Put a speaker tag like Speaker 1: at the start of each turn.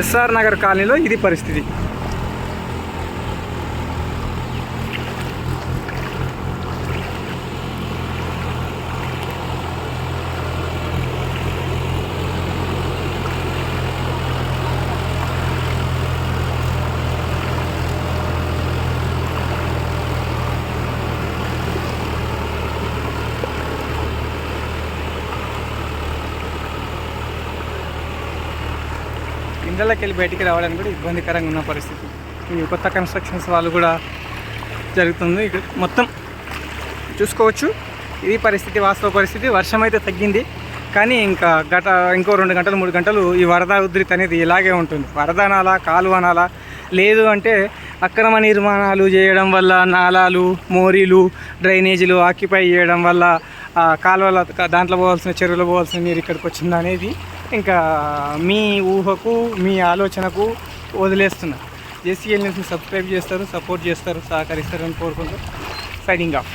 Speaker 1: SR Nagar కాలనీలో ఇది పరిస్థితి. ఇండ్లకి వెళ్ళి బయటికి రావడానికి కూడా ఇబ్బందికరంగా ఉన్న పరిస్థితి. ఈ కొత్త కన్స్ట్రక్షన్స్ వాళ్ళు కూడా జరుగుతుంది. ఇక్కడ మొత్తం చూసుకోవచ్చు. ఇది పరిస్థితి, వాస్తవ పరిస్థితి. వర్షం అయితే తగ్గింది, కానీ ఇంకో 2 గంటలు 3 గంటలు ఈ వరద ఉధృతి అనేది ఇలాగే ఉంటుంది. వరద అనాలా, కాలువ అనాలా, లేదు అంటే అక్రమ నిర్మాణాలు చేయడం వల్ల నాలాలు, మోరీలు, డ్రైనేజీలు ఆక్యుపై చేయడం వల్ల కాలువల దాంట్లో పోవాల్సిన, చెరువులో పోవాల్సిన నీరు ఇక్కడికి వచ్చింది అనేది ఇంకా మీ ఊహకు, మీ ఆలోచనకు వదిలేస్తున్నా. జేసీఎల్ న్యూస్ని సబ్స్క్రైబ్ చేస్తారు, సపోర్ట్ చేస్తారు, సహకరిస్తారని కోరుకుంటూ సైనింగ్ ఆఫ్.